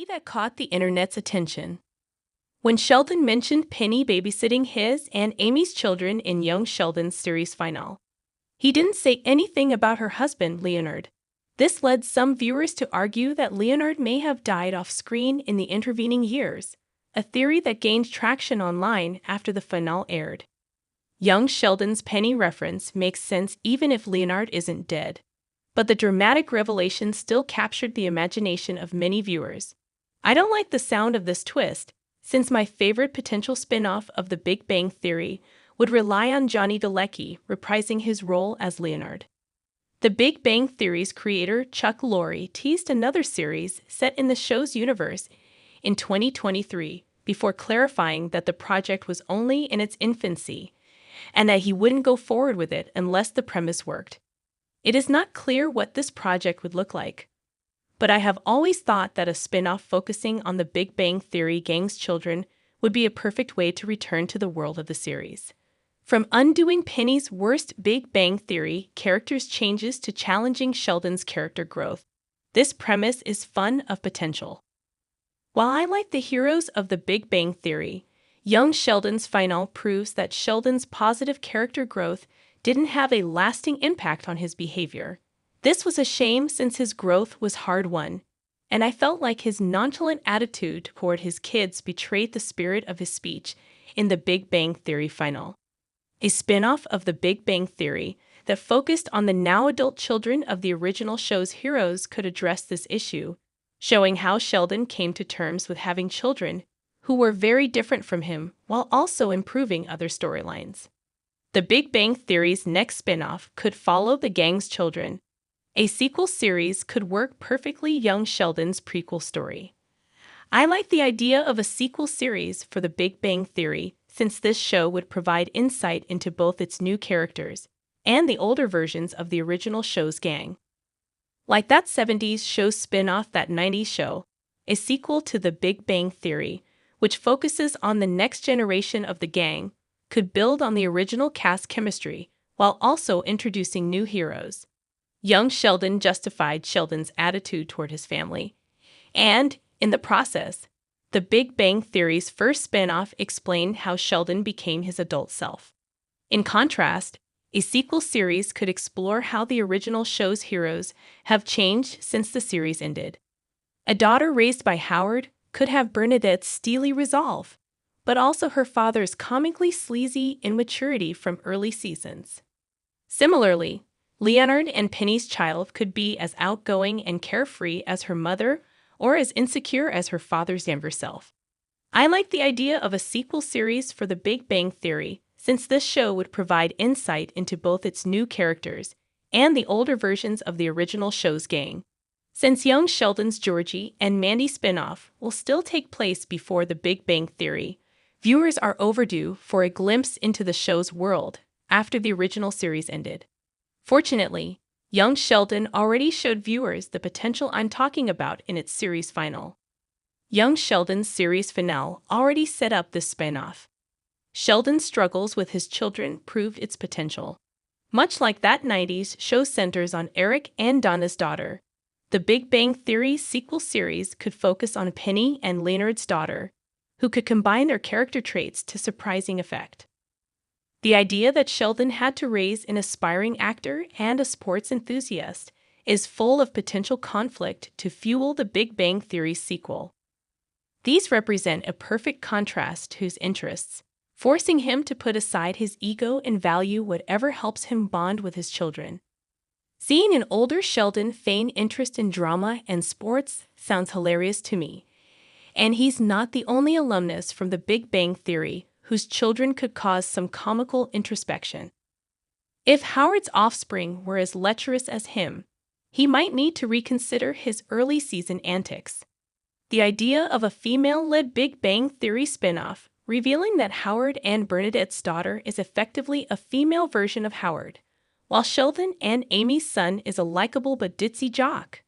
That caught the internet's attention. When Sheldon mentioned Penny babysitting his and Amy's children in young Sheldon's series finale, he didn't say anything about her husband, Leonard. This led some viewers to argue that Leonard may have died off screen in the intervening years, a theory that gained traction online after the finale aired. Young Sheldon's Penny reference makes sense even if Leonard isn't dead, but the dramatic revelation still captured the imagination of many viewers. I don't like the sound of this twist, since my favorite potential spin-off of The Big Bang Theory would rely on Johnny Galecki reprising his role as Leonard. The Big Bang Theory's creator Chuck Lorre teased another series set in the show's universe in 2023 before clarifying that the project was only in its infancy and that he wouldn't go forward with it unless the premise worked. It is not clear what this project would look like, but I have always thought that a spin-off focusing on the Big Bang Theory gang's children would be a perfect way to return to the world of the series. From undoing Penny's worst Big Bang Theory character's changes to challenging Sheldon's character growth, this premise is fun of potential. While I like the heroes of the Big Bang Theory, young Sheldon's finale proves that Sheldon's positive character growth didn't have a lasting impact on his behavior. This was a shame since his growth was hard-won, and I felt like his nonchalant attitude toward his kids betrayed the spirit of his speech in the Big Bang Theory finale. A spin-off of the Big Bang Theory that focused on the now-adult children of the original show's heroes could address this issue, showing how Sheldon came to terms with having children who were very different from him while also improving other storylines. The Big Bang Theory's next spin-off could follow the gang's children. A sequel series could work perfectly young Sheldon's prequel story. I like the idea of a sequel series for The Big Bang Theory since this show would provide insight into both its new characters and the older versions of the original show's gang. Like that 70s show spin-off That 90s Show, a sequel to The Big Bang Theory, which focuses on the next generation of the gang, could build on the original cast chemistry while also introducing new heroes. Young Sheldon justified Sheldon's attitude toward his family, and, in the process, The Big Bang Theory's first spin-off explained how Sheldon became his adult self. In contrast, a sequel series could explore how the original show's heroes have changed since the series ended. A daughter raised by Howard could have Bernadette's steely resolve, but also her father's comically sleazy immaturity from early seasons. Similarly, Leonard and Penny's child could be as outgoing and carefree as her mother or as insecure as her father's younger self. I like the idea of a sequel series for The Big Bang Theory since this show would provide insight into both its new characters and the older versions of the original show's gang. Since young Sheldon's Georgie and Mandy spinoff will still take place before The Big Bang Theory, viewers are overdue for a glimpse into the show's world after the original series ended. Fortunately, young Sheldon already showed viewers the potential I'm talking about in its series finale. Young Sheldon's series finale already set up this spin-off. Sheldon's struggles with his children proved its potential. Much like that 90s show centers on Eric and Donna's daughter, The Big Bang Theory sequel series could focus on Penny and Leonard's daughter, who could combine their character traits to surprising effect. The idea that Sheldon had to raise an aspiring actor and a sports enthusiast is full of potential conflict to fuel the Big Bang Theory sequel. These represent a perfect contrast to his interests, forcing him to put aside his ego and value whatever helps him bond with his children. Seeing an older Sheldon feign interest in drama and sports sounds hilarious to me, and he's not the only alumnus from the Big Bang Theory whose children could cause some comical introspection. If Howard's offspring were as lecherous as him, he might need to reconsider his early season antics. The idea of a female-led Big Bang Theory spinoff, revealing that Howard and Bernadette's daughter is effectively a female version of Howard, while Sheldon and Amy's son is a likable but ditzy jock,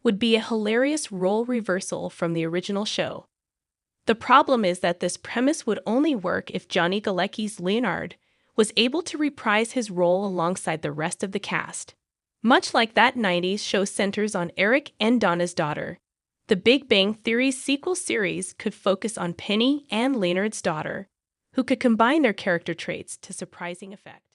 would be a hilarious role reversal from the original show. The problem is that this premise would only work if Johnny Galecki's Leonard was able to reprise his role alongside the rest of the cast. Much like that 90s show centers on Eric and Donna's daughter, The Big Bang Theory's sequel series could focus on Penny and Leonard's daughter, who could combine their character traits to surprising effect.